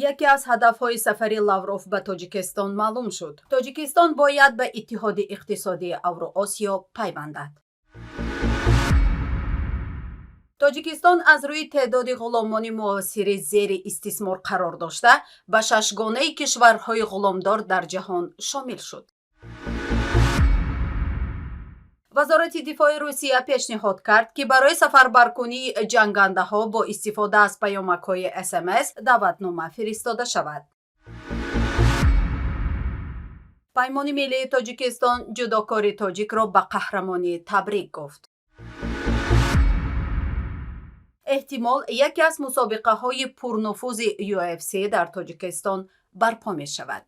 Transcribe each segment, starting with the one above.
یکی از هدفهای سفر لاوروف به تاجیکستان معلوم شد. تاجیکستان باید به اتحاد اقتصادی اوراسیا پیوندد. تاجیکستان از روی تعداد غلامان معاصر زیر استثمار قرار داشته به 6 گانه کشورهای غلامدار در جهان شامل شد. وزارت دفاع روسیه پیشنهاد کرد که برای سفربرکنی جنگنده‌ها با استفاده از پیامک‌های SMS دعوتنامه فرستاده شود. پیمان ملی تاجیکستان جداکاری تاجیک را به قهرمانی تبریک گفت. احتمال یکی از مسابقه‌های پرنفوذ UFC در تاجیکستان برپا می شود.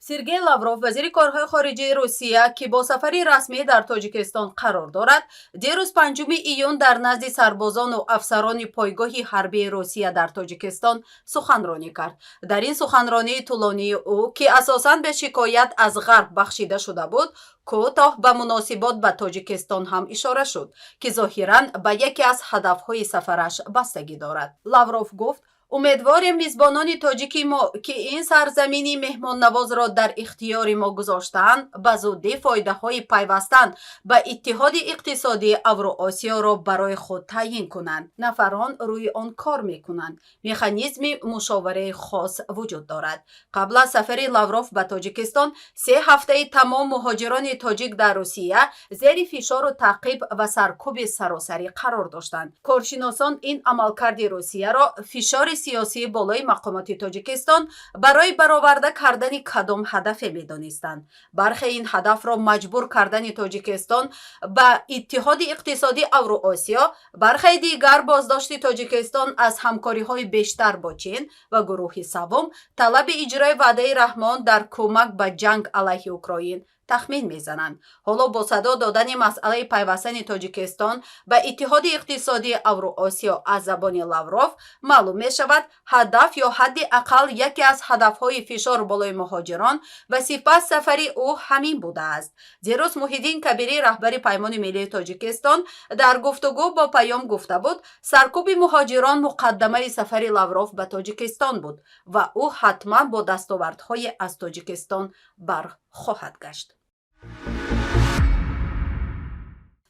سرگئی لاوروف وزیر کارهای خارجه روسیه که با سفری رسمی در تاجیکستان قرار دارد، دیروز 5 ایون در نزد سربازان و افسران پایگاه حربی روسیه در تاجیکستان سخنرانی کرد. در این سخنرانی طولانی او که اساساً به شکایت از غرب بخشیده شده بود، کوتاه به مناسبات به تاجیکستان هم اشاره شد که ظاهراً به یکی از هدفهای سفرش بستگی دارد. لاوروف گفت: امیدواریم میزبانان تاجیک ما که این سرزمینی مهمان نواز را در اختیار ما گذاشتند به زودی فایده های پیوستن به اتحاد اقتصادی اوراسیا را برای خود تعیین کنند. نفران روی آن کار میکنند. مکانیزم مشاوره خاص وجود دارد. قبل از سفر لاوروف به تاجیکستان 3 هفته تمام مهاجران تاجیک در روسیه زیر فشار و تعقیب و سرکوب سراسری قرار داشتند. کارشناسان این عملکرد روسیه را فشار سیاسی بالای مقامات تاجیکستان برای برآورده کردن کدام هدف می‌دانستند. برخی این هدف را مجبور کردن تاجیکستان به اتحاد اقتصادی اوراسیا، برخی دیگر بازداشت تاجیکستان از همکاری‌های بیشتر با چین و گروه سوم طلب اجرای وعده رحمان در کمک به جنگ علیه اوکراین تخمین میزنند. حالا با صدا دادن مسئله پیوستن تاجیکستان به اتحاد اقتصادی اوراسیا از زبان لاوروف معلوم می شود هدف یا حداقل یکی از هدفهای فشار بالای مهاجران و سپس سفری او همین بوده است. دیروز محیدین کبیری رهبر پیمان ملی تاجیکستان در گفتگو با پیام گفته بود سرکوب مهاجران مقدمه سفر لاوروف به تاجیکستان بود و او حتما با دستاوردهای از تاجیکستان برخواهد گشت.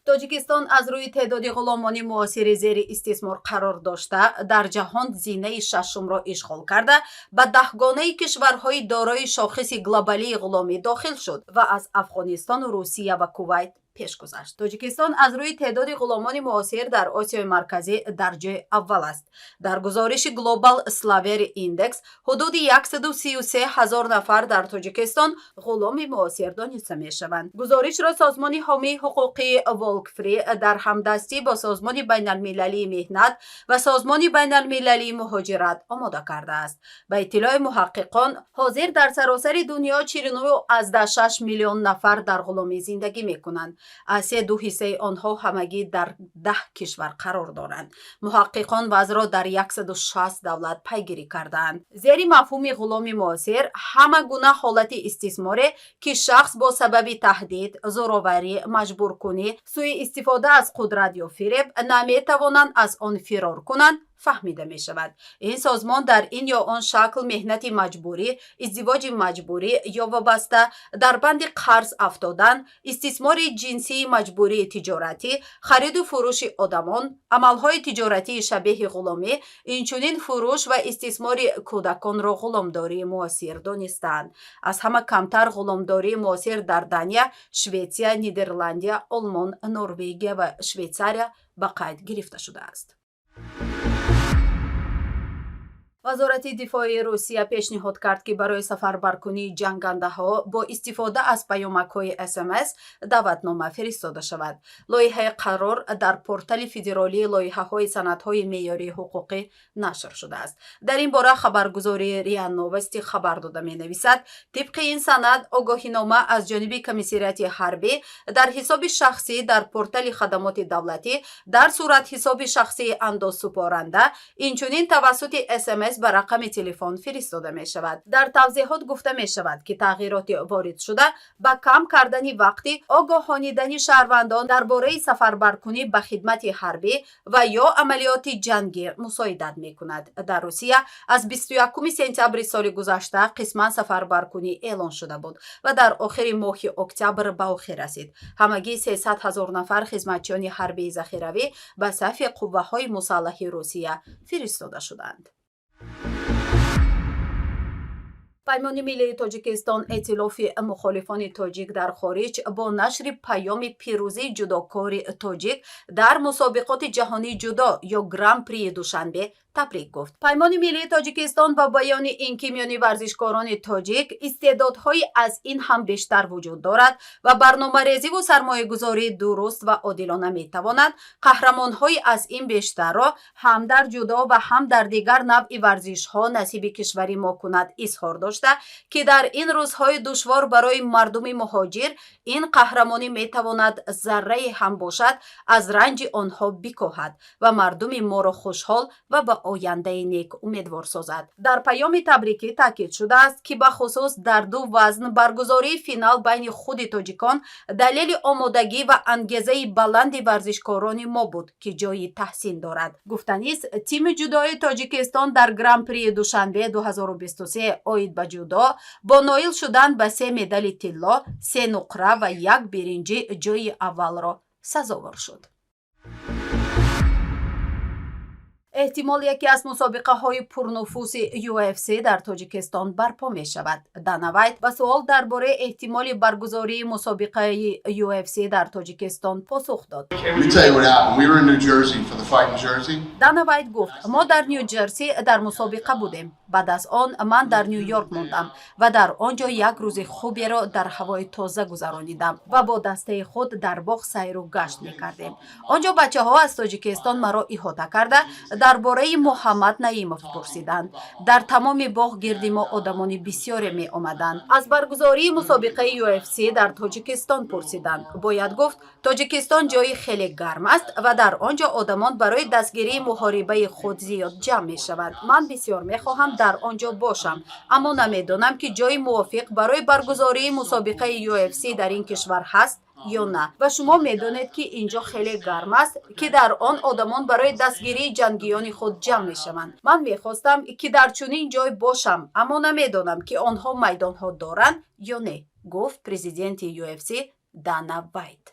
تاجیکستان از روی تعداد غلامان معاصر زیر استثمار قرار داشته در جهان زینه ششم را اشغال کرده به 10 گانه کشورهای دارای شاخص گلوبالی غلامی داخل شد و از افغانستان و روسیه و کویت پیش گذشت. تاجیکستان از روی تعداد غلامان معاصر در آسیای مرکزی در جای اول است. در گزارش گلوبال اسلاور ایندکس حدود 133,000 نفر در تاجیکستان غلام معاصر دانسته میشوند. گزارش را سازمان حامی حقوقی والکفری در همدستی با سازمان بین المللی مهنت و سازمان بین المللی مهاجرت آماده کرده است. به اطلاع محققان حاضر در سراسر دنیا 49.6 میلیون نفر در غلامی زندگی میکنند. از 2/3 آنها همگی در 10 کشور قرار دارند. محققان وضع را در 160 دولت پیگیری کردند. زیر مفهوم غلام معاصر همه گونه حالت استثماری که شخص با سبب تهدید، زورآوری، مجبورکنی، سوء استفاده از قدرت یا فریب نمیتوانند از آن فرار کنند فهمیده می شود. این سازمان در این یا آن شکل مهنت مجبوری، ازدواج مجبوری یا وابسته در بند قرض افتادن، استثمار جنسی مجبوری تجارتی، خرید و فروش آدمان، عملهای تجارتی شبیه غلامی، اینچنین فروش و استثمار کودکان را غلامداری معاصر دانستند. از همه کمتر غلامداری معاصر در دنیا، شویتسیا، نیدرلندیا، آلمان، نروژ و شویسریا به قید گرفته شده است. وزارت دفاع روسیه پیشنهاد کرد که برای سفربرکنی جنگنده‌ها با استفاده از پیامک‌های SMS دعوتنامه فرستاده شود. لایحه قرار در پورتال فدرالی لایحه‌های سندهای معیاری حقوقی نشر شده است. در این باره خبرگزاری ریا نووستی خبر داده می‌نویسد طبق این سند آگاهینامه از جانب کمیسریت حربی در حساب شخصی در پورتال خدمات دولتی در صورت حساب شخصی اندازسپارنده اینچنین توسط SMS смс ба рақами телефон фиристода мешавад. дар тавзеҳот гуфта мешавад ки тағйироти ворид шуда ба кам кардани вақти огоҳонидани шаҳрвандон дар бораи сафарбаркунӣ ба хидмати ҳарбӣ ва ё амалиёти ҷангӣ мусоидат мекунад. дар Русия аз 21 сентябри соли гузашта қисман сафарбаркунӣ эълон шуда буд ва дар охири моҳи октябр ба охир расид. ҳамагӣ 300 000 нафар хизматчиёни ҳарбии захиравӣ ба сафи қувваҳои мусаллаҳи Русия фиристода шуданд. паймони миллии Тоҷикистон эътилофи мухолифони тоҷик дар хориҷ бо нашри паёми пирӯзии ҷудокори тоҷик дар мусобиқоти ҷаҳонии ҷудо ё Гран-прии Душанбе табрик гуфт. паймони миллии Тоҷикистон ба баёни ин ки миёни варзишкорони тоҷик истеъдодҳои аз ин ҳам бештар вуҷуд дорад ва барномарезиву сармоягузории дуруст ва одилона метавонад қаҳрамонҳои аз ин бештарро ҳам дар ҷудо ва ҳам дар дигар навъи варзишҳо насиби кишвари мо кунад изҳор дошта, ки дар ин рӯзҳои душвор барои мардуми муҳоҷир ин қаҳрамонӣ метавонад заррае ҳам бошад аз ранҷи онҳо бикоҳад ва мардуми моро хушҳол ва ба ояндаи нек умедвор созад. дар паёми табрикӣ таъкид шудааст, ки бахусус дар ду вазн баргузории финал байни худи тоҷикон далели омодагӣ ва ангезаи баланди варзишкорони мо буд, ки ҷойи таҳсин дорад. гуфтанист, тими ҷудои Тоҷикистон дар Гран-прии Душанбе 2023 оид ба ҷудо бо ноил шудан ба 3 медали тилло, 3 нуқра ва 1 биринҷӣ ҷойи аввалро сазовор шуд. эҳтимол яке аз мусобиқаҳои пурнуфузи UFC дар Тоҷикистон барпо мешавад. Дана Вайт ба суол дар бораи эҳтимоли баргузории мусобиқаи UFC дар Тоҷикистон посух дод. Дана Вайт гуфт: мо дар Нью-Ҷерси дар мусобиқа будем. баъд аз он ман дар Нью-Йорк мондам ва дар он ҷо як рӯзи хуберо дар ҳавои тоза гузаронидам ва бо дастаи худ дар боғ сайру гашт мекардем. Он ҷо бачаҳо аз Тоҷикистон маро иҳота карда дар бораи Муҳаммад Наимов пурсиданд. Дар тамоми боғ гирди мо одамони бисёре меомаданд. аз баргузории мусобиқаи UFC дар Тоҷикистон пурсиданд. бояд гуфт, Тоҷикистон ҷойи хеле гарм аст ва дар он ҷо одамон барои дастгирии муҳорибаи худ зиёд ҷамъ мешаванд. ман бисёр мехоҳам дар он ҷо бошам, аммо намедонам ки ҷойи мувофиқ барои баргузории мусобиқаи UFC дар ин кишвар ҳаст ё на. ва шумо медонед ки ин ҷо хеле гарм аст, ки дар он одамон барои дастгирии ҷангиёни худ ҷамъ мешаванд. ман мехостам ки дар чунин ҷой бошам, аммо намедонам ки онҳо майдонҳо доранд ё не, гуфт президенти UFC Дана Вайт.